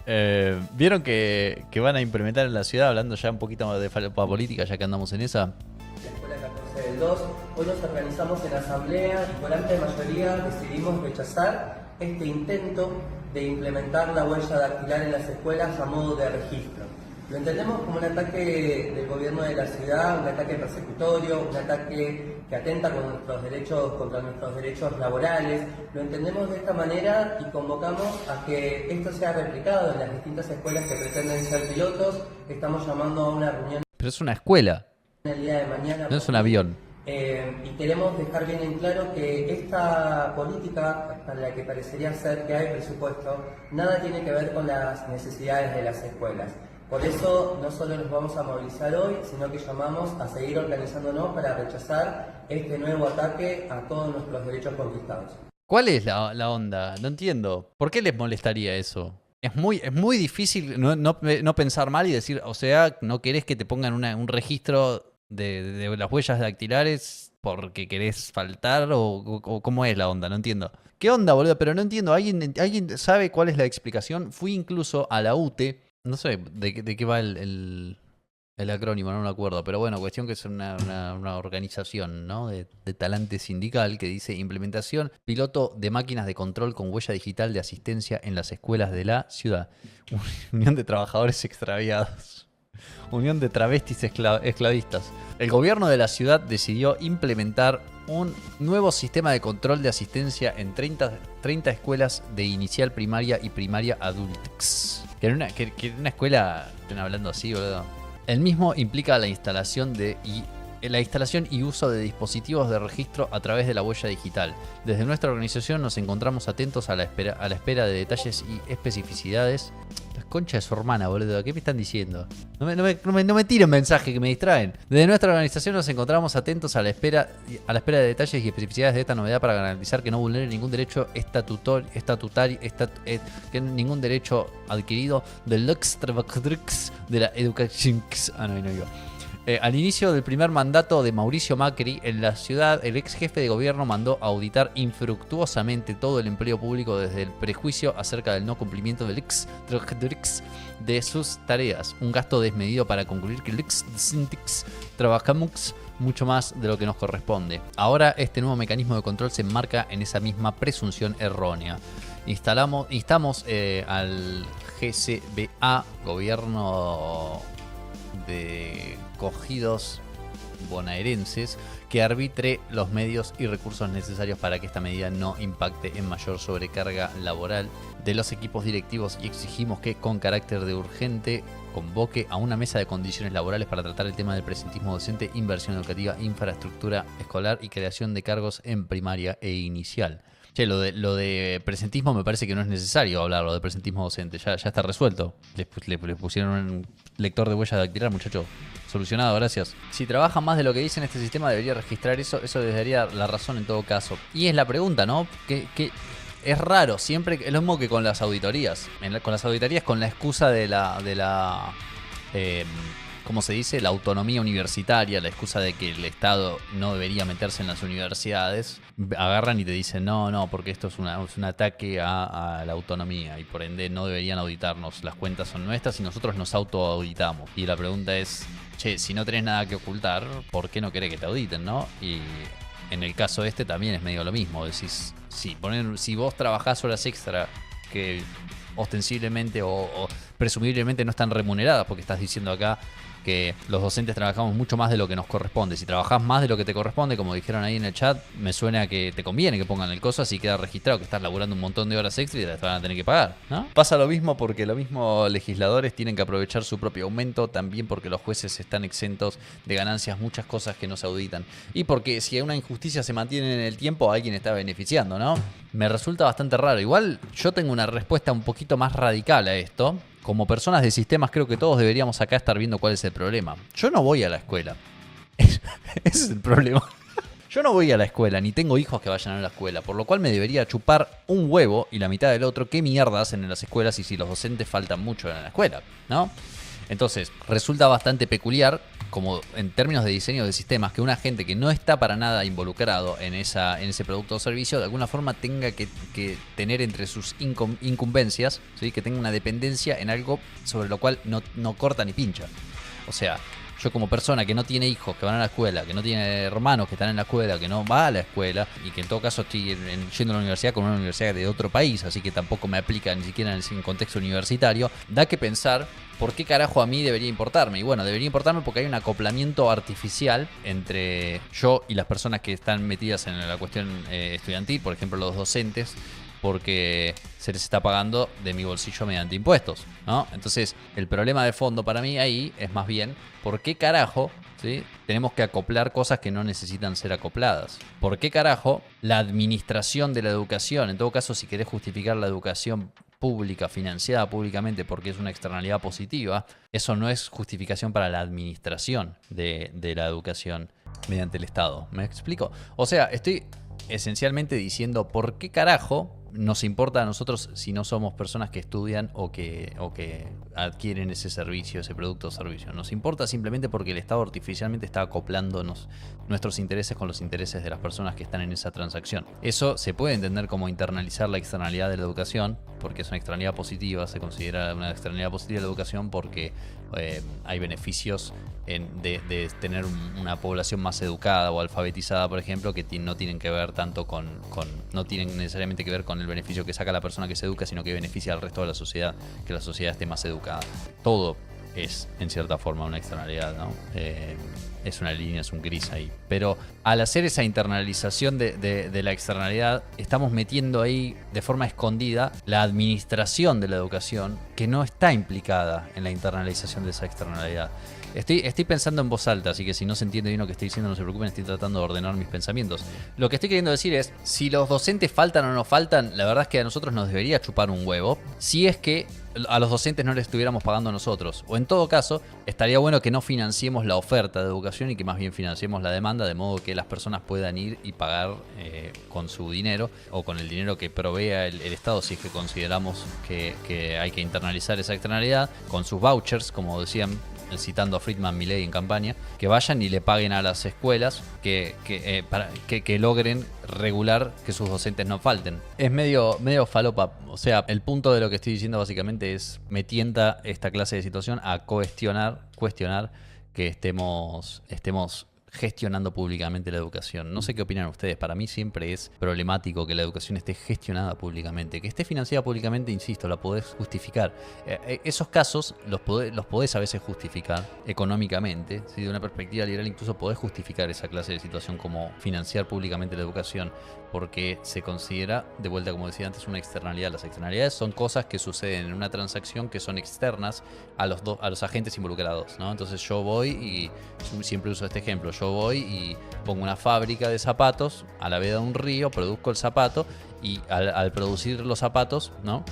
¿Vieron que van a implementar en la ciudad, hablando ya un poquito de política, ya que andamos en esa? La Escuela 14 del 2, hoy nos organizamos en asamblea y por amplia mayoría decidimos rechazar este intento de implementar la huella dactilar en las escuelas a modo de registro. Lo entendemos como un ataque del gobierno de la ciudad, un ataque persecutorio, un ataque que atenta contra nuestros derechos laborales. Lo entendemos de esta manera y convocamos a que esto sea replicado en las distintas escuelas que pretenden ser pilotos. Estamos llamando a una reunión Pero es una escuela, el día de mañana. no es un avión. Y queremos dejar bien en claro que esta política, para la que parecería ser que hay presupuesto, nada tiene que ver con las necesidades de las escuelas. Por eso no solo nos vamos a movilizar hoy, sino que llamamos a seguir organizándonos para rechazar este nuevo ataque a todos nuestros derechos conquistados. ¿Cuál es la onda? No entiendo. ¿Por qué les molestaría eso? Es muy difícil no pensar mal y decir, o sea, no querés que te pongan un registro de las huellas dactilares porque querés faltar o cómo es la onda, no entiendo. ¿Qué onda, boludo? Pero no entiendo. ¿Alguien sabe cuál es la explicación? Fui incluso a la UTE, no sé de qué va el acrónimo, no me acuerdo, pero bueno, cuestión que es una organización, ¿no? de talante sindical que dice implementación piloto de máquinas de control con huella digital de asistencia en las escuelas de la ciudad. Unión de trabajadores extraviados. Unión de travestis esclavistas. El gobierno de la ciudad decidió implementar un nuevo sistema de control de asistencia en 30 escuelas de inicial primaria y primaria adults. Que en una escuela estén hablando así, boludo. El mismo implica la instalación y uso de dispositivos de registro a través de la huella digital. Desde nuestra organización nos encontramos atentos a la espera de detalles y especificidades. La concha de su hermana, boludo. ¿Qué me están diciendo? No me tiren mensaje que me distraen. Desde nuestra organización nos encontramos atentos a la espera de detalles y especificidades de esta novedad para garantizar que no vulnere ningún derecho ningún derecho adquirido del de la educación. Al inicio del primer mandato de Mauricio Macri en la ciudad, el ex jefe de gobierno mandó auditar infructuosamente todo el empleo público desde el prejuicio acerca del no cumplimiento del de sus tareas. Un gasto desmedido para concluir que el trabajamos mucho más de lo que nos corresponde. Ahora este nuevo mecanismo de control se enmarca en esa misma presunción errónea. Instamos al GCBA, gobierno de cogidos bonaerenses, que arbitre los medios y recursos necesarios para que esta medida no impacte en mayor sobrecarga laboral de los equipos directivos y exigimos que con carácter de urgente convoque a una mesa de condiciones laborales para tratar el tema del presentismo docente, inversión educativa, infraestructura escolar y creación de cargos en primaria e inicial. Che, lo de presentismo me parece que no es necesario hablarlo de presentismo docente, ya está resuelto. Le pusieron un lector de huella dactilar, muchacho. Solucionado, gracias. Si trabajan más de lo que dicen, este sistema debería registrar eso les daría la razón en todo caso. Y es la pregunta, ¿no? Que es raro, siempre es lo mismo que con las auditorías. Con las auditorías con la excusa de la ¿cómo se dice? La autonomía universitaria, la excusa de que el Estado no debería meterse en las universidades, agarran y te dicen no, porque esto es un ataque a la autonomía y por ende no deberían auditarnos. Las cuentas son nuestras y nosotros nos autoauditamos. Y la pregunta es, che, si no tenés nada que ocultar, ¿por qué no querés que te auditen, no? Y en el caso este también es medio lo mismo. Decís, si vos trabajás horas extra que ostensiblemente o presumiblemente no están remuneradas, porque estás diciendo acá que los docentes trabajamos mucho más de lo que nos corresponde. Si trabajás más de lo que te corresponde, como dijeron ahí en el chat, me suena que te conviene que pongan el coso, así queda registrado que estás laburando un montón de horas extra y te van a tener que pagar, ¿no? Pasa lo mismo porque los mismos legisladores tienen que aprovechar su propio aumento, también porque los jueces están exentos de ganancias, muchas cosas que no se auditan. Y porque si una injusticia se mantiene en el tiempo, alguien está beneficiando, ¿no? Me resulta bastante raro. Igual yo tengo una respuesta un poquito más radical a esto. Como personas de sistemas creo que todos deberíamos acá estar viendo cuál es el problema. Yo no voy a la escuela. Ese es el problema. Yo no voy a la escuela, ni tengo hijos que vayan a la escuela, por lo cual me debería chupar un huevo y la mitad del otro qué mierda hacen en las escuelas y si los docentes faltan mucho en la escuela, ¿no? Entonces, resulta bastante peculiar, como en términos de diseño de sistemas, que una gente que no está para nada involucrado en ese producto o servicio, de alguna forma tenga que tener entre sus incumbencias, ¿sí? Que tenga una dependencia en algo sobre lo cual no corta ni pincha. O sea, yo como persona que no tiene hijos que van a la escuela, que no tiene hermanos que están en la escuela, que no va a la escuela, y que en todo caso estoy yendo a la universidad con una universidad de otro país, así que tampoco me aplica ni siquiera en el contexto universitario, da que pensar por qué carajo a mí debería importarme. Y bueno, debería importarme porque hay un acoplamiento artificial entre yo y las personas que están metidas en la cuestión estudiantil, por ejemplo los docentes, porque se les está pagando de mi bolsillo mediante impuestos, ¿no? Entonces, el problema de fondo para mí ahí es más bien, ¿por qué carajo, ¿sí? Tenemos que acoplar cosas que no necesitan ser acopladas? ¿Por qué carajo la administración de la educación, en todo caso si querés justificar la educación pública, financiada públicamente porque es una externalidad positiva, eso no es justificación para la administración de la educación mediante el Estado? ¿Me explico? O sea, estoy esencialmente diciendo por qué carajo nos importa a nosotros si no somos personas que estudian o que adquieren ese servicio, ese producto o servicio. Nos importa simplemente porque el Estado artificialmente está acoplándonos nuestros intereses con los intereses de las personas que están en esa transacción. Eso se puede entender como internalizar la externalidad de la educación, porque es una externalidad positiva, se considera una externalidad positiva de la educación porque hay beneficios de tener una población más educada o alfabetizada, por ejemplo, que no tienen que ver tanto no tienen necesariamente que ver con el beneficio que saca la persona que se educa, sino que beneficia al resto de la sociedad, que la sociedad esté más educada. Todo es, en cierta forma, una externalidad, ¿no? Es una línea, es un gris ahí. Pero al hacer esa internalización de la externalidad, estamos metiendo ahí de forma escondida la administración de la educación, que no está implicada en la internalización de esa externalidad. Estoy pensando en voz alta, así que si no se entiende bien lo que estoy diciendo, no se preocupen, estoy tratando de ordenar mis pensamientos. Lo que estoy queriendo decir es, si los docentes faltan o no faltan, la verdad es que a nosotros nos debería chupar un huevo, si es que a los docentes no les estuviéramos pagando nosotros. O en todo caso, estaría bueno que no financiemos la oferta de educación y que más bien financiemos la demanda, de modo que las personas puedan ir y pagar con su dinero o con el dinero que provea el Estado, si es que consideramos que hay que internalizar esa externalidad, con sus vouchers, como decían, citando a Friedman Milei en campaña, que vayan y le paguen a las escuelas que logren regular que sus docentes no falten. Es medio falopa. O sea, el punto de lo que estoy diciendo básicamente es, me tienta esta clase de situación a cuestionar que estemos gestionando públicamente la educación. No sé qué opinan ustedes. Para mí siempre es problemático que la educación esté gestionada públicamente. Que esté financiada públicamente, insisto, la podés justificar. Esos casos los podés a veces justificar económicamente. ¿Sí? De una perspectiva liberal incluso podés justificar esa clase de situación como financiar públicamente la educación, porque se considera, de vuelta como decía antes, una externalidad. Las externalidades son cosas que suceden en una transacción que son externas a los agentes involucrados, ¿no? Entonces yo voy y siempre uso este ejemplo. Yo voy y pongo una fábrica de zapatos a la vera de un río, produzco el zapato y al producir los zapatos, ¿no?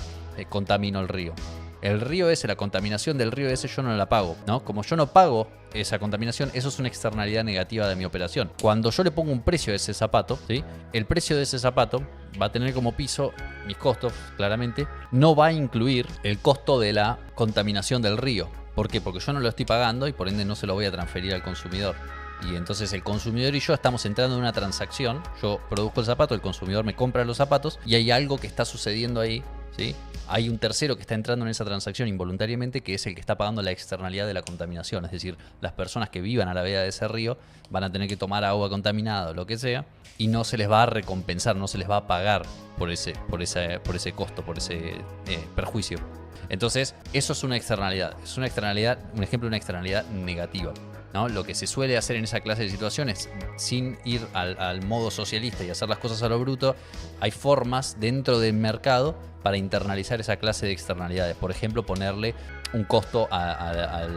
Contamino el río. El río ese, la contaminación del río ese yo no la pago, ¿no? Como yo no pago esa contaminación, eso es una externalidad negativa de mi operación. Cuando yo le pongo un precio a ese zapato, ¿sí? El precio de ese zapato va a tener como piso mis costos, claramente. No va a incluir el costo de la contaminación del río. ¿Por qué? Porque yo no lo estoy pagando y por ende no se lo voy a transferir al consumidor. Y entonces el consumidor y yo estamos entrando en una transacción. Yo produzco el zapato, el consumidor me compra los zapatos y hay algo que está sucediendo ahí, ¿sí? Hay un tercero que está entrando en esa transacción involuntariamente, que es el que está pagando la externalidad de la contaminación. Es decir, las personas que vivan a la vera de ese río van a tener que tomar agua contaminada o lo que sea, y no se les va a recompensar, no se les va a pagar por ese costo, por ese perjuicio. Entonces, eso es una externalidad. Es una externalidad, un ejemplo de una externalidad negativa, ¿no? Lo que se suele hacer en esa clase de situaciones, sin ir al modo socialista y hacer las cosas a lo bruto, hay formas dentro del mercado para internalizar esa clase de externalidades. Por ejemplo, ponerle un costo a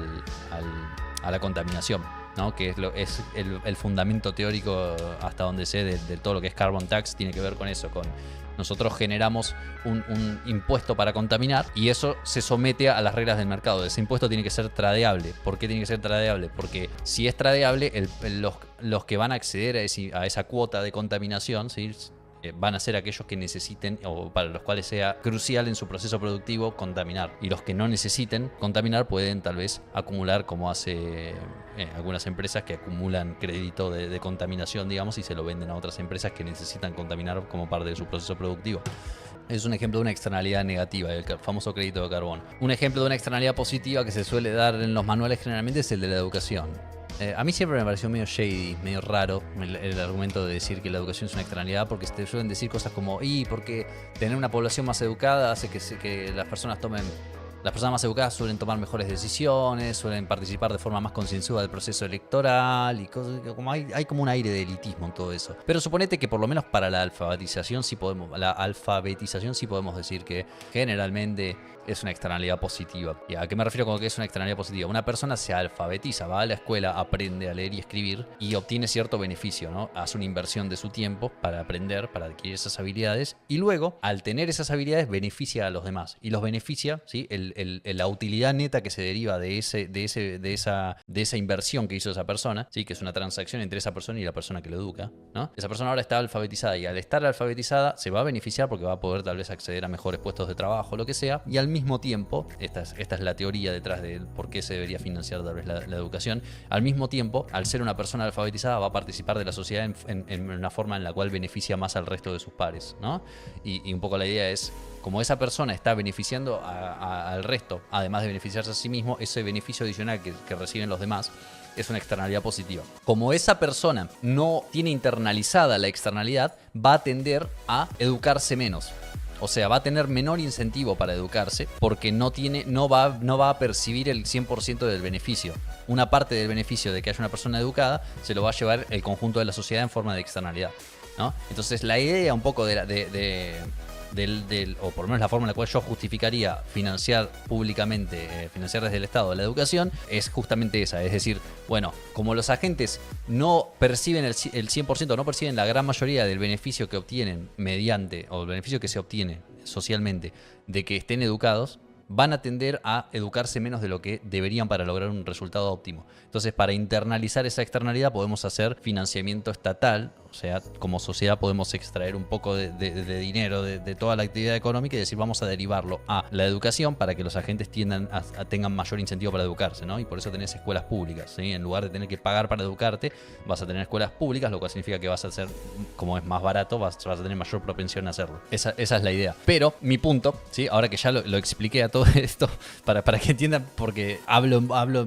la contaminación, ¿no? Que es el fundamento teórico, hasta donde sé, de todo lo que es carbon tax, tiene que ver con eso, Nosotros generamos un impuesto para contaminar y eso se somete a las reglas del mercado. Ese impuesto tiene que ser tradeable. ¿Por qué tiene que ser tradeable? Porque si es tradeable, los que van a acceder a esa cuota de contaminación, ¿sí?, van a ser aquellos que necesiten o para los cuales sea crucial en su proceso productivo contaminar. Y los que no necesiten contaminar pueden tal vez acumular, como hace algunas empresas que acumulan crédito de contaminación, digamos, y se lo venden a otras empresas que necesitan contaminar como parte de su proceso productivo. Es un ejemplo de una externalidad negativa, el famoso crédito de carbono. Un ejemplo de una externalidad positiva que se suele dar en los manuales generalmente es el de la educación. A mí siempre me pareció medio shady, medio raro el argumento de decir que la educación es una externalidad, porque te suelen decir cosas como, porque tener una población más educada hace que las personas más educadas suelen tomar mejores decisiones, suelen participar de forma más concienzuda del proceso electoral y cosas, como hay como un aire de elitismo en todo eso. Pero suponete que por lo menos para la alfabetización sí podemos decir que generalmente es una externalidad positiva. ¿Y a qué me refiero con que es una externalidad positiva? Una persona se alfabetiza, va a la escuela, aprende a leer y escribir y obtiene cierto beneficio, ¿no? Hace una inversión de su tiempo para aprender, para adquirir esas habilidades y luego, al tener esas habilidades, beneficia a los demás. Y los beneficia, ¿sí?, la utilidad neta que se deriva de esa inversión que hizo esa persona, ¿sí?, que es una transacción entre esa persona y la persona que lo educa, ¿no? Esa persona ahora está alfabetizada y al estar alfabetizada se va a beneficiar porque va a poder tal vez acceder a mejores puestos de trabajo, lo que sea, y al mismo tiempo, esta es la teoría detrás de por qué se debería financiar tal vez la educación, al mismo tiempo, al ser una persona alfabetizada, va a participar de la sociedad en una forma en la cual beneficia más al resto de sus pares, ¿no? Y un poco la idea es, como esa persona está beneficiando al resto, además de beneficiarse a sí mismo, ese beneficio adicional que reciben los demás es una externalidad positiva. Como esa persona no tiene internalizada la externalidad, va a tender a educarse menos. O sea, va a tener menor incentivo para educarse porque no va a percibir el 100% del beneficio. Una parte del beneficio de que haya una persona educada se lo va a llevar el conjunto de la sociedad en forma de externalidad, ¿no? Entonces la idea un poco o por lo menos la forma en la cual yo justificaría financiar públicamente, financiar desde el Estado la educación, es justamente esa. Es decir, bueno, como los agentes no perciben el 100%, no perciben la gran mayoría del beneficio que obtienen o el beneficio que se obtiene socialmente de que estén educados, van a tender a educarse menos de lo que deberían para lograr un resultado óptimo. Entonces, para internalizar esa externalidad podemos hacer financiamiento estatal, o sea, como sociedad podemos extraer un poco de dinero de toda la actividad económica y decir, vamos a derivarlo a la educación para que los agentes tengan mayor incentivo para educarse, ¿no? Y por eso tenés escuelas públicas, ¿sí? En lugar de tener que pagar para educarte, vas a tener escuelas públicas, lo cual significa que vas a hacer, como es más barato, vas a tener mayor propensión a hacerlo. Esa es la idea. Pero mi punto, ¿sí?, ahora que ya lo expliqué a todo esto, para que entiendan, porque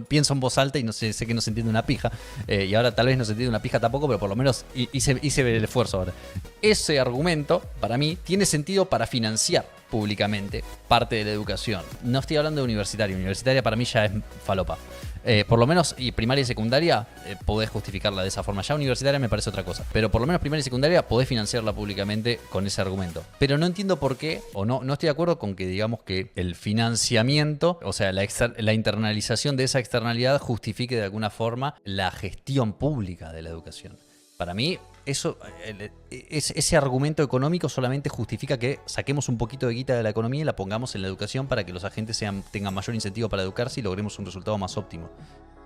pienso en voz alta y no sé que no se entiende una pija, y ahora tal vez no se entiende una pija tampoco, pero por lo menos hice el esfuerzo ahora. Ese argumento, para mí, tiene sentido para financiar públicamente parte de la educación. No estoy hablando de universitaria. Universitaria para mí ya es falopa. Por lo menos, y primaria y secundaria, podés justificarla de esa forma. Ya universitaria me parece otra cosa. Pero por lo menos primaria y secundaria podés financiarla públicamente con ese argumento. Pero no entiendo por qué, o no estoy de acuerdo con que digamos que el financiamiento, o sea, la internalización de esa externalidad justifique de alguna forma la gestión pública de la educación. Para mí, ese argumento económico solamente justifica que saquemos un poquito de guita de la economía y la pongamos en la educación para que los agentes tengan mayor incentivo para educarse y logremos un resultado más óptimo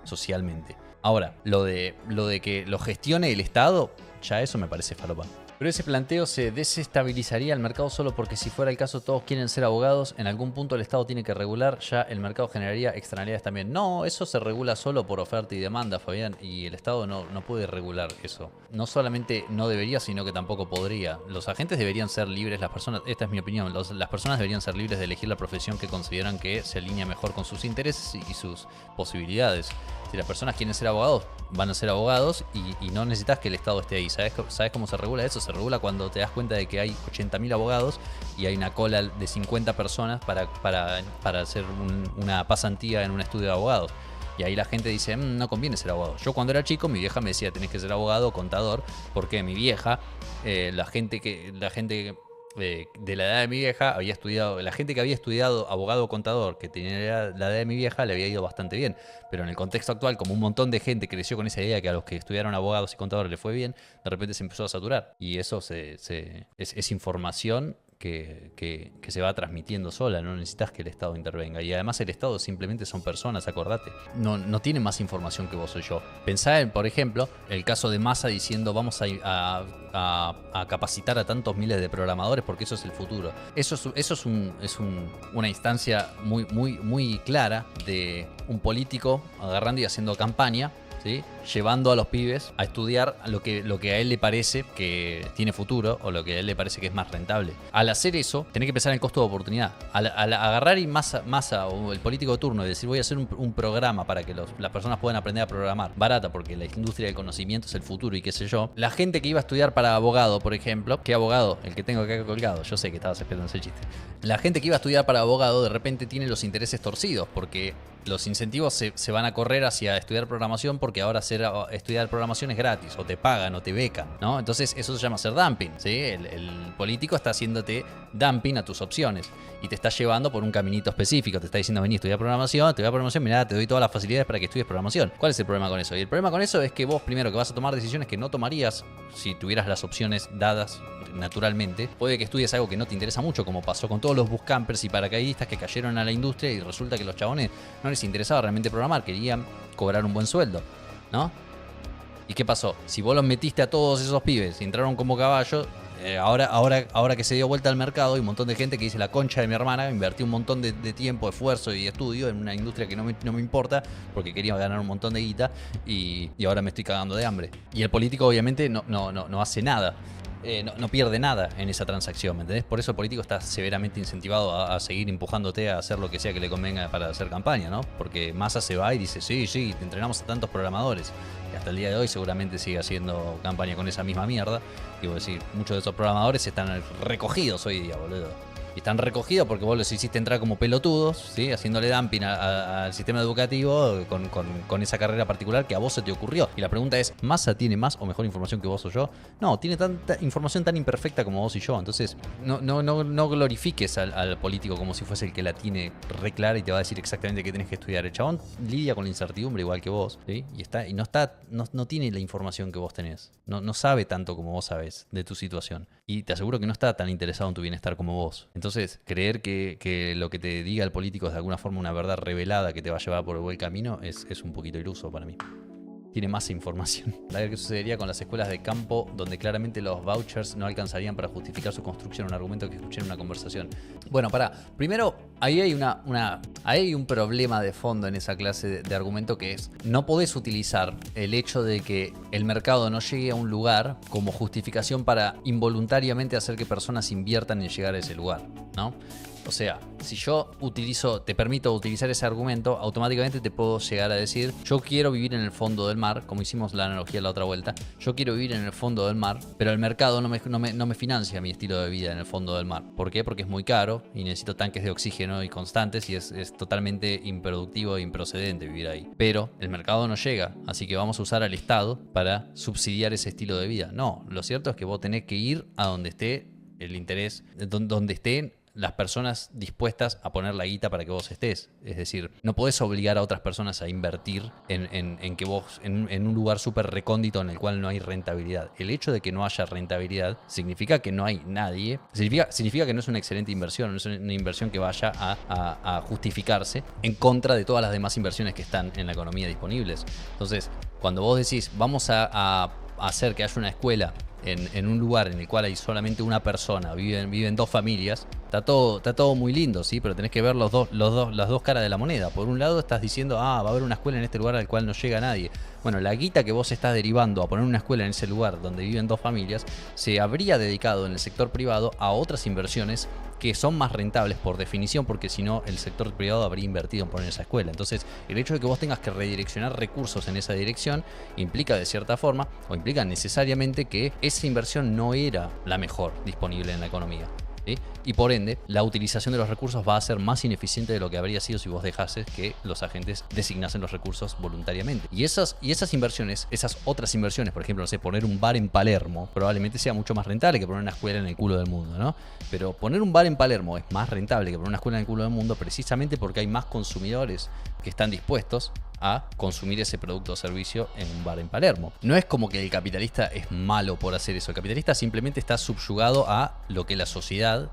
socialmente. Ahora, lo de que lo gestione el Estado, ya eso me parece falopa. Pero ese planteo se desestabilizaría el mercado solo porque si fuera el caso todos quieren ser abogados, en algún punto el Estado tiene que regular, ya el mercado generaría externalidades también. No, eso se regula solo por oferta y demanda, Fabián, y el Estado no puede regular eso. No solamente no debería, sino que tampoco podría. Los agentes deberían ser libres, las personas, esta es mi opinión, las personas deberían ser libres de elegir la profesión que consideran que se alinea mejor con sus intereses y sus posibilidades. Si las personas quieren ser abogados, van a ser abogados y no necesitas que el Estado esté ahí. ¿Sabes cómo se regula eso? Se regula cuando te das cuenta de que hay 80.000 abogados y hay una cola de 50 personas para hacer una pasantía en un estudio de abogados. Y ahí la gente dice, no conviene ser abogado. Yo cuando era chico, mi vieja me decía, tenés que ser abogado o contador, porque mi vieja, la gente de la edad de mi vieja había estudiado, la gente que había estudiado abogado o contador, que tenía la edad de mi vieja, le había ido bastante bien. Pero en el contexto actual, como un montón de gente creció con esa idea que a los que estudiaron abogados y contadores les fue bien, de repente se empezó a saturar. Y eso es información que se va transmitiendo sola, no necesitas que el Estado intervenga. Y además el Estado simplemente son personas, acordate. No tiene más información que vos o yo. Pensá en, por ejemplo, el caso de Massa diciendo vamos a capacitar a tantos miles de programadores porque eso es el futuro. Eso es una instancia muy clara de un político agarrando y haciendo campaña, ¿sí? Llevando a los pibes a estudiar lo que a él le parece que tiene futuro o lo que a él le parece que es más rentable. Al hacer eso, tenés que pensar en el costo de oportunidad. Al agarrar y Massa o el político de turno y decir voy a hacer un programa para que las personas puedan aprender a programar barata porque la industria del conocimiento es el futuro y qué sé yo, la gente que iba a estudiar para abogado, por ejemplo, ¿qué abogado? El que tengo acá colgado, yo sé que estabas esperando ese chiste. La gente que iba a estudiar para abogado de repente tiene los intereses torcidos porque los incentivos se van a correr hacia estudiar programación porque ahora estudiar programación es gratis, o te pagan, o te becan, ¿no? Entonces eso se llama hacer dumping, ¿sí? El político está haciéndote dumping a tus opciones y te está llevando por un caminito específico. Te está diciendo, vení, estudiar programación, mirá, te doy todas las facilidades para que estudies programación. ¿Cuál es el problema con eso? Y el problema con eso es que vos primero que vas a tomar decisiones que no tomarías si tuvieras las opciones dadas naturalmente. Puede que estudies algo que no te interesa mucho, como pasó con todos los buscampers y paracaidistas que cayeron a la industria y resulta que los chabones no les interesaba realmente programar, querían cobrar un buen sueldo, ¿no? ¿Y qué pasó? Si vos los metiste a todos esos pibes y entraron como caballo, ahora que se dio vuelta al mercado, hay un montón de gente que dice la concha de mi hermana, invertí un montón de tiempo, esfuerzo y estudio en una industria que no me importa porque quería ganar un montón de guita y ahora me estoy cagando de hambre. Y el político obviamente no hace nada. No pierde nada en esa transacción, ¿me entendés? Por eso el político está severamente incentivado a seguir empujándote a hacer lo que sea que le convenga para hacer campaña, ¿no? Porque Massa se va y dice, sí, te entrenamos a tantos programadores. Y hasta el día de hoy seguramente sigue haciendo campaña con esa misma mierda. Y vos decís, muchos de esos programadores están recogidos hoy día, boludo. Y están recogidos porque vos los hiciste entrar como pelotudos, ¿sí? Haciéndole dumping al sistema educativo con esa carrera particular que a vos se te ocurrió. Y la pregunta es, ¿Massa tiene más o mejor información que vos o yo? No, tiene tanta información tan imperfecta como vos y yo. Entonces, no glorifiques al político como si fuese el que la tiene re clara y te va a decir exactamente qué tenés que estudiar. El chabón lidia con la incertidumbre igual que vos, ¿sí? Y no tiene la información que vos tenés. No sabe tanto como vos sabés de tu situación. Y te aseguro que no está tan interesado en tu bienestar como vos. Entonces, creer que lo que te diga el político es de alguna forma una verdad revelada que te va a llevar por el buen camino es un poquito iluso para mí. Tiene más información. A ver qué sucedería con las escuelas de campo donde claramente los vouchers no alcanzarían para justificar su construcción, un argumento que escuché en una conversación. Bueno, primero, ahí hay un problema de fondo en esa clase de argumento que es, no podés utilizar el hecho de que el mercado no llegue a un lugar como justificación para involuntariamente hacer que personas inviertan en llegar a ese lugar, ¿no? O sea, si yo te permito utilizar ese argumento, automáticamente te puedo llegar a decir, yo quiero vivir en el fondo del mar, como hicimos la analogía la otra vuelta, yo quiero vivir en el fondo del mar, pero el mercado no me financia mi estilo de vida en el fondo del mar. ¿Por qué? Porque es muy caro y necesito tanques de oxígeno y constantes y es totalmente improductivo e improcedente vivir ahí. Pero el mercado no llega, así que vamos a usar al Estado para subsidiar ese estilo de vida. No, lo cierto es que vos tenés que ir a donde esté el interés, donde estén las personas dispuestas a poner la guita para que vos estés. Es decir, no podés obligar a otras personas a invertir en que vos, en un lugar súper recóndito en el cual no hay rentabilidad. El hecho de que no haya rentabilidad significa que no hay nadie, significa que no es una excelente inversión, no es una inversión que vaya a justificarse en contra de todas las demás inversiones que están en la economía disponibles. Entonces, cuando vos decís, vamos a hacer que haya una escuela en un lugar en el cual hay solamente una persona, viven dos familias, está todo muy lindo, ¿sí? Pero tenés que ver las dos caras de la moneda. Por un lado estás diciendo, va a haber una escuela en este lugar al cual no llega nadie. Bueno, la guita que vos estás derivando a poner una escuela en ese lugar donde viven dos familias, se habría dedicado en el sector privado a otras inversiones que son más rentables por definición, porque si no el sector privado habría invertido en poner esa escuela. Entonces, el hecho de que vos tengas que redireccionar recursos en esa dirección implica de cierta forma, o implica necesariamente que esa inversión no era la mejor disponible en la economía. ¿sí? Y por ende, la utilización de los recursos va a ser más ineficiente de lo que habría sido si vos dejases que los agentes designasen los recursos voluntariamente. Y esas inversiones, esas otras inversiones, por ejemplo, no sé, poner un bar en Palermo, probablemente sea mucho más rentable que poner una escuela en el culo del mundo, ¿no? Pero poner un bar en Palermo es más rentable que poner una escuela en el culo del mundo precisamente porque hay más consumidores que están dispuestos a consumir ese producto o servicio en un bar en Palermo. No es como que el capitalista es malo por hacer eso. El capitalista simplemente está subyugado a lo que la sociedad,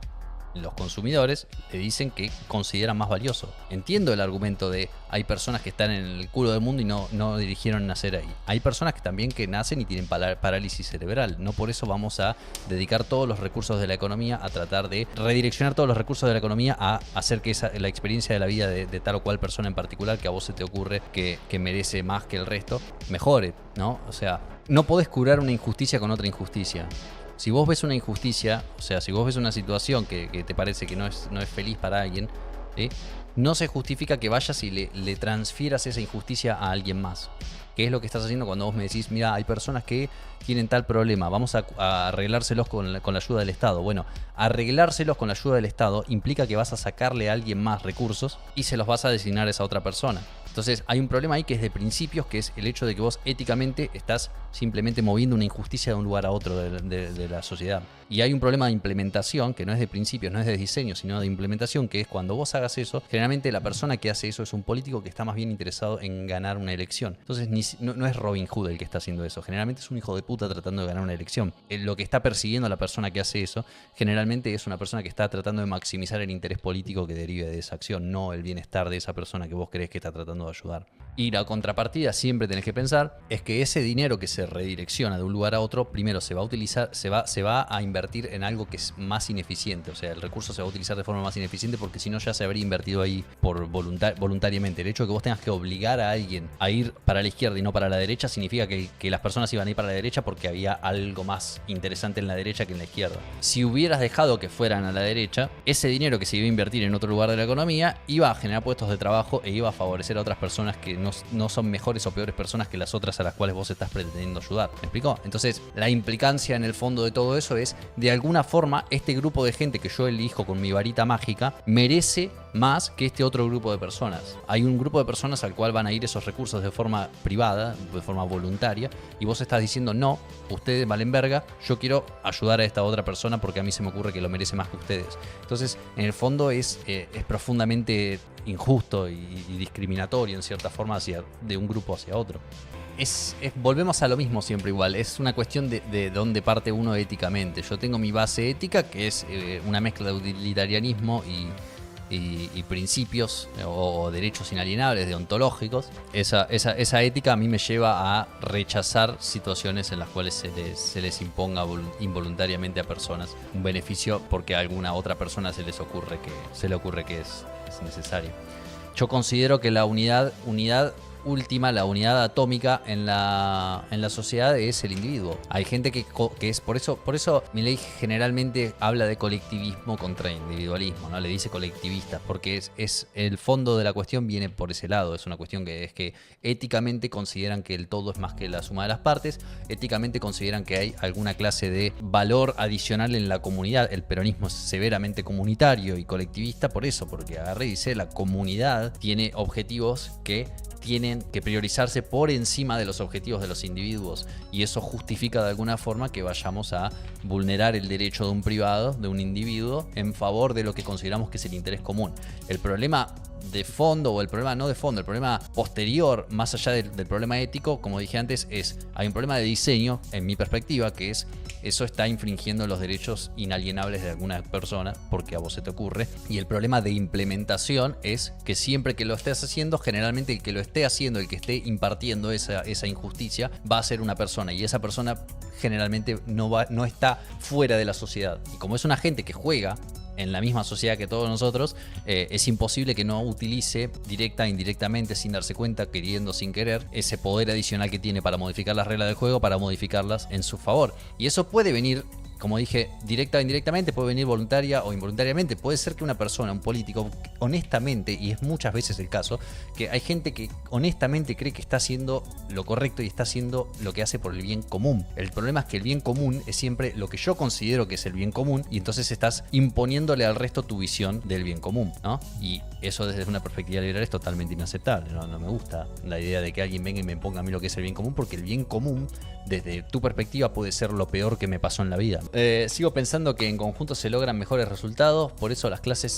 los consumidores, le dicen que consideran más valioso. Entiendo el argumento de hay personas que están en el culo del mundo y no dirigieron nacer ahí. Hay personas que también que nacen y tienen parálisis cerebral. No por eso vamos a dedicar todos los recursos de la economía a tratar de redireccionar todos los recursos de la economía a hacer que la experiencia de la vida de tal o cual persona en particular que a vos se te ocurre que merece más que el resto, mejore, ¿no? O sea, no podés curar una injusticia con otra injusticia. Si vos ves una injusticia, o sea, si vos ves una situación que te parece que no es feliz para alguien, ¿sí? No se justifica que vayas y le transfieras esa injusticia a alguien más. ¿Qué es lo que estás haciendo cuando vos me decís, mira, hay personas que tienen tal problema, vamos a arreglárselos con la ayuda del Estado? Bueno, arreglárselos con la ayuda del Estado implica que vas a sacarle a alguien más recursos y se los vas a designar a esa otra persona. Entonces hay un problema ahí que es de principios, que es el hecho de que vos éticamente estás simplemente moviendo una injusticia de un lugar a otro de la sociedad. Y hay un problema de implementación, que no es de principios, no es de diseño, sino de implementación, que es cuando vos hagas eso, generalmente la persona que hace eso es un político que está más bien interesado en ganar una elección. Entonces no es Robin Hood el que está haciendo eso, generalmente es un hijo de puta tratando de ganar una elección. Lo que está persiguiendo a la persona que hace eso, generalmente es una persona que está tratando de maximizar el interés político que derive de esa acción, no el bienestar de esa persona que vos crees que está tratando de ayudar. Y la contrapartida, siempre tenés que pensar, es que ese dinero que se redirecciona de un lugar a otro, primero se va a utilizar, se va a invertir en algo que es más ineficiente. O sea, el recurso se va a utilizar de forma más ineficiente porque si no ya se habría invertido ahí por voluntariamente. El hecho de que vos tengas que obligar a alguien a ir para la izquierda y no para la derecha significa que las personas iban a ir para la derecha porque había algo más interesante en la derecha que en la izquierda. Si hubieras dejado que fueran a la derecha, ese dinero que se iba a invertir en otro lugar de la economía iba a generar puestos de trabajo e iba a favorecer a otras personas que no son mejores o peores personas que las otras a las cuales vos estás pretendiendo ayudar. ¿Me explico? Entonces, la implicancia en el fondo de todo eso es, de alguna forma, este grupo de gente que yo elijo con mi varita mágica merece más que este otro grupo de personas. Hay un grupo de personas al cual van a ir esos recursos de forma privada, de forma voluntaria, y vos estás diciendo, no, ustedes valen verga, yo quiero ayudar a esta otra persona porque a mí se me ocurre que lo merece más que ustedes. Entonces, en el fondo es profundamente injusto y discriminatorio en cierta forma de un grupo hacia otro. Volvemos a lo mismo siempre igual, es una cuestión de dónde parte uno éticamente. Yo tengo mi base ética, que es una mezcla de utilitarianismo y principios o derechos inalienables, deontológicos. Esa ética a mí me lleva a rechazar situaciones en las cuales se les imponga involuntariamente a personas un beneficio porque a alguna otra persona se le ocurre que es necesario. Yo considero que la unidad última, la unidad atómica en la sociedad es el individuo. Hay gente que es por eso Milei generalmente habla de colectivismo contra individualismo, ¿no? Le dice colectivista porque es el fondo de la cuestión viene por ese lado. Es una cuestión que es que éticamente consideran que el todo es más que la suma de las partes. Éticamente consideran que hay alguna clase de valor adicional en la comunidad. El peronismo es severamente comunitario y colectivista por eso, porque agarra y dice la comunidad tiene objetivos que tienen que priorizarse por encima de los objetivos de los individuos, y eso justifica de alguna forma que vayamos a vulnerar el derecho de un privado, de un individuo, en favor de lo que consideramos que es el interés común. El problema de fondo, o el problema no de fondo, el problema posterior, más allá del problema ético, como dije antes, hay un problema de diseño, en mi perspectiva, que es eso está infringiendo los derechos inalienables de alguna persona, porque a vos se te ocurre. Y el problema de implementación es que siempre que lo estés haciendo, generalmente el que lo esté haciendo, el que esté impartiendo esa injusticia, va a ser una persona, y esa persona generalmente no está fuera de la sociedad. Y como es una gente que juega en la misma sociedad que todos nosotros, es imposible que no utilice directa e indirectamente, sin darse cuenta, queriendo, sin querer, ese poder adicional que tiene para modificar las reglas del juego, para modificarlas en su favor. Y eso puede venir como dije, directa o indirectamente, puede venir voluntaria o involuntariamente. Puede ser que una persona, un político, honestamente, y es muchas veces el caso, que hay gente que honestamente cree que está haciendo lo correcto y está haciendo lo que hace por el bien común. El problema es que el bien común es siempre lo que yo considero que es el bien común, y entonces estás imponiéndole al resto tu visión del bien común, ¿no? Y eso desde una perspectiva liberal es totalmente inaceptable. No me gusta la idea de que alguien venga y me ponga a mí lo que es el bien común, porque el bien común, desde tu perspectiva, puede ser lo peor que me pasó en la vida. Sigo pensando que en conjunto se logran mejores resultados, por eso las clases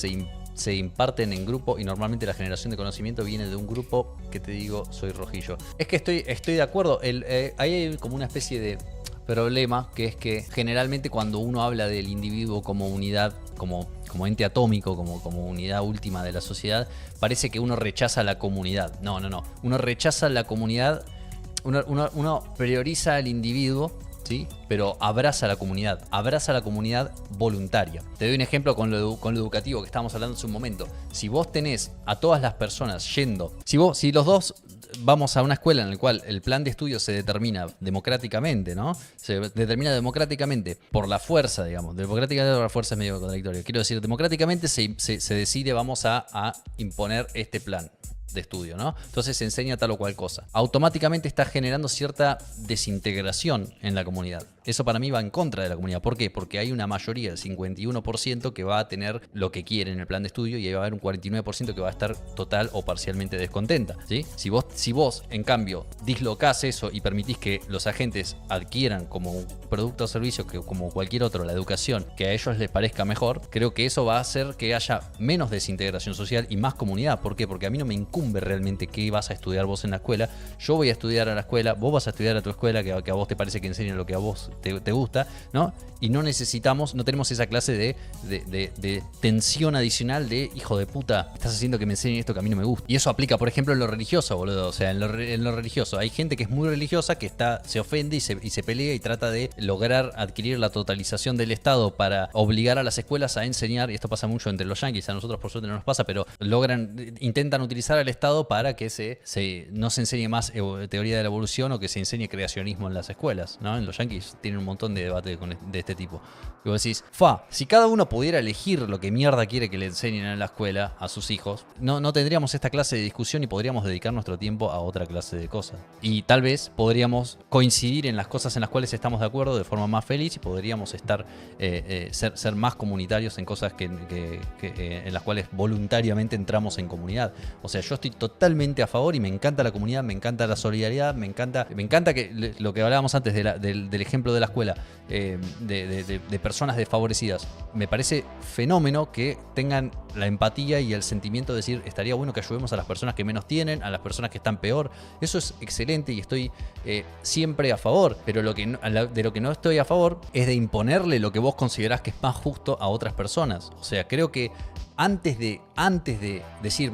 se imparten en grupo y normalmente la generación de conocimiento viene de un grupo que te digo, soy rojillo. Es que estoy de acuerdo, ahí hay como una especie de problema, que es que generalmente cuando uno habla del individuo como unidad, como ente atómico, como unidad última de la sociedad, parece que uno rechaza la comunidad. No. Uno rechaza la comunidad, uno prioriza al individuo, ¿sí? Pero abraza la comunidad voluntaria. Te doy un ejemplo con lo educativo que estábamos hablando hace un momento. Si vos tenés a todas las personas yendo, si los dos vamos a una escuela en la cual el plan de estudio se determina democráticamente, ¿no? Se determina democráticamente por la fuerza, digamos. Democráticamente por la fuerza es medio contradictorio. Quiero decir, democráticamente se decide, vamos a imponer este plan de estudio, ¿no? Entonces se enseña tal o cual cosa. Automáticamente está generando cierta desintegración en la comunidad. Eso para mí va en contra de la comunidad. ¿Por qué? Porque hay una mayoría, el 51%, que va a tener lo que quiere en el plan de estudio, y ahí va a haber un 49% que va a estar total o parcialmente descontenta, ¿sí? Si vos, en cambio, dislocás eso y permitís que los agentes adquieran como un producto o servicio, que como cualquier otro, la educación, que a ellos les parezca mejor, creo que eso va a hacer que haya menos desintegración social y más comunidad. ¿Por qué? Porque a mí no me incumbe realmente qué vas a estudiar vos en la escuela. Yo voy a estudiar a la escuela, vos vas a estudiar a tu escuela, que a vos te parece que enseña lo que a vos te gusta, ¿no? Y no tenemos esa clase de tensión adicional de, hijo de puta, estás haciendo que me enseñen esto que a mí no me gusta. Y eso aplica, por ejemplo, en lo religioso, boludo. O sea, en lo religioso. Hay gente que es muy religiosa, que se ofende y se pelea y trata de lograr adquirir la totalización del Estado para obligar a las escuelas a enseñar, y esto pasa mucho entre los yanquis, a nosotros por suerte no nos pasa, pero intentan utilizar al Estado para que no se enseñe más teoría de la evolución o que se enseñe creacionismo en las escuelas, ¿no? En los yanquis tienen un montón de debate de este tipo. Y vos decís, si cada uno pudiera elegir lo que mierda quiere que le enseñen en la escuela a sus hijos, no tendríamos esta clase de discusión y podríamos dedicar nuestro tiempo a otra clase de cosas. Y tal vez podríamos coincidir en las cosas en las cuales estamos de acuerdo de forma más feliz, y podríamos ser más comunitarios en cosas en las cuales voluntariamente entramos en comunidad. O sea, yo estoy totalmente a favor y me encanta la comunidad, me encanta la solidaridad, me encanta que lo que hablábamos antes del ejemplo de la escuela, de personas desfavorecidas. Me parece fenómeno que tengan la empatía y el sentimiento de decir, estaría bueno que ayudemos a las personas que menos tienen, a las personas que están peor. Eso es excelente y estoy siempre a favor, pero de lo que no estoy a favor es de imponerle lo que vos considerás que es más justo a otras personas. O sea, creo que antes de decir,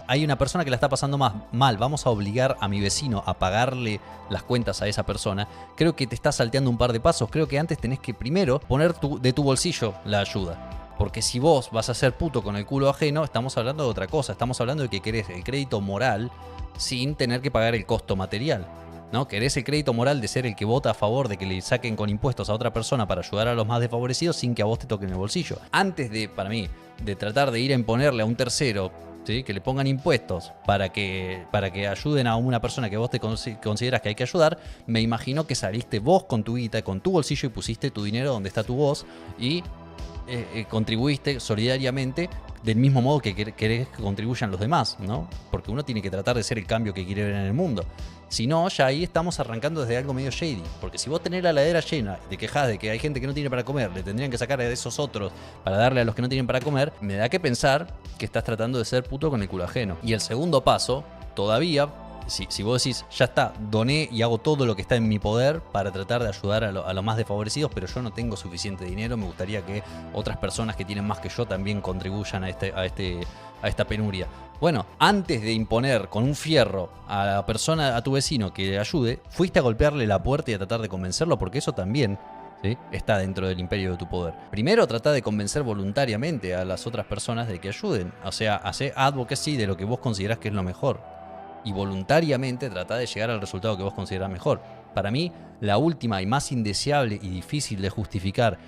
hay una persona que la está pasando mal, vamos a obligar a mi vecino a pagarle las cuentas a esa persona, creo que te estás salteando un par de pasos. Creo que antes tenés que primero poner de tu bolsillo la ayuda. Porque si vos vas a ser puto con el culo ajeno, estamos hablando de otra cosa. Estamos hablando de que querés el crédito moral sin tener que pagar el costo material, ¿no? Querés el crédito moral de ser el que vota a favor de que le saquen con impuestos a otra persona para ayudar a los más desfavorecidos sin que a vos te toquen el bolsillo. Antes para mí, de tratar de ir a imponerle a un tercero, ¿sí?, que le pongan impuestos para que ayuden a una persona que vos te consideras que hay que ayudar, me imagino que saliste vos con tu guita, con tu bolsillo, y pusiste tu dinero donde está tu voz y contribuiste solidariamente del mismo modo que querés que contribuyan los demás, ¿no? Porque uno tiene que tratar de ser el cambio que quiere ver en el mundo. Si no, ya ahí estamos arrancando desde algo medio shady. Porque si vos tenés la heladera llena y te quejás de que hay gente que no tiene para comer, le tendrían que sacar de esos otros para darle a los que no tienen para comer, me da que pensar que estás tratando de ser puto con el culo ajeno. Y el segundo paso, todavía, si vos decís, ya está, doné y hago todo lo que está en mi poder para tratar de ayudar a los más desfavorecidos, pero yo no tengo suficiente dinero, me gustaría que otras personas que tienen más que yo también contribuyan a esta penuria. Bueno, antes de imponer con un fierro a la persona, a tu vecino que le ayude, fuiste a golpearle la puerta y a tratar de convencerlo, porque eso también, ¿sí?, está dentro del imperio de tu poder. Primero, trata de convencer voluntariamente a las otras personas de que ayuden. O sea, hace advocacy de lo que vos considerás que es lo mejor. Y voluntariamente trata de llegar al resultado que vos considerás mejor. Para mí, la última y más indeseable y difícil de justificar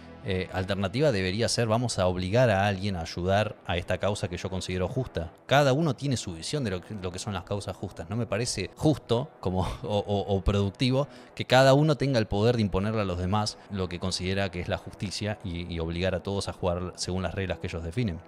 alternativa debería ser: vamos a obligar a alguien a ayudar a esta causa que yo considero justa. Cada uno tiene su visión de lo que son las causas justas. No me parece justo o productivo que cada uno tenga el poder de imponerle a los demás lo que considera que es la justicia y obligar a todos a jugar según las reglas que ellos definen.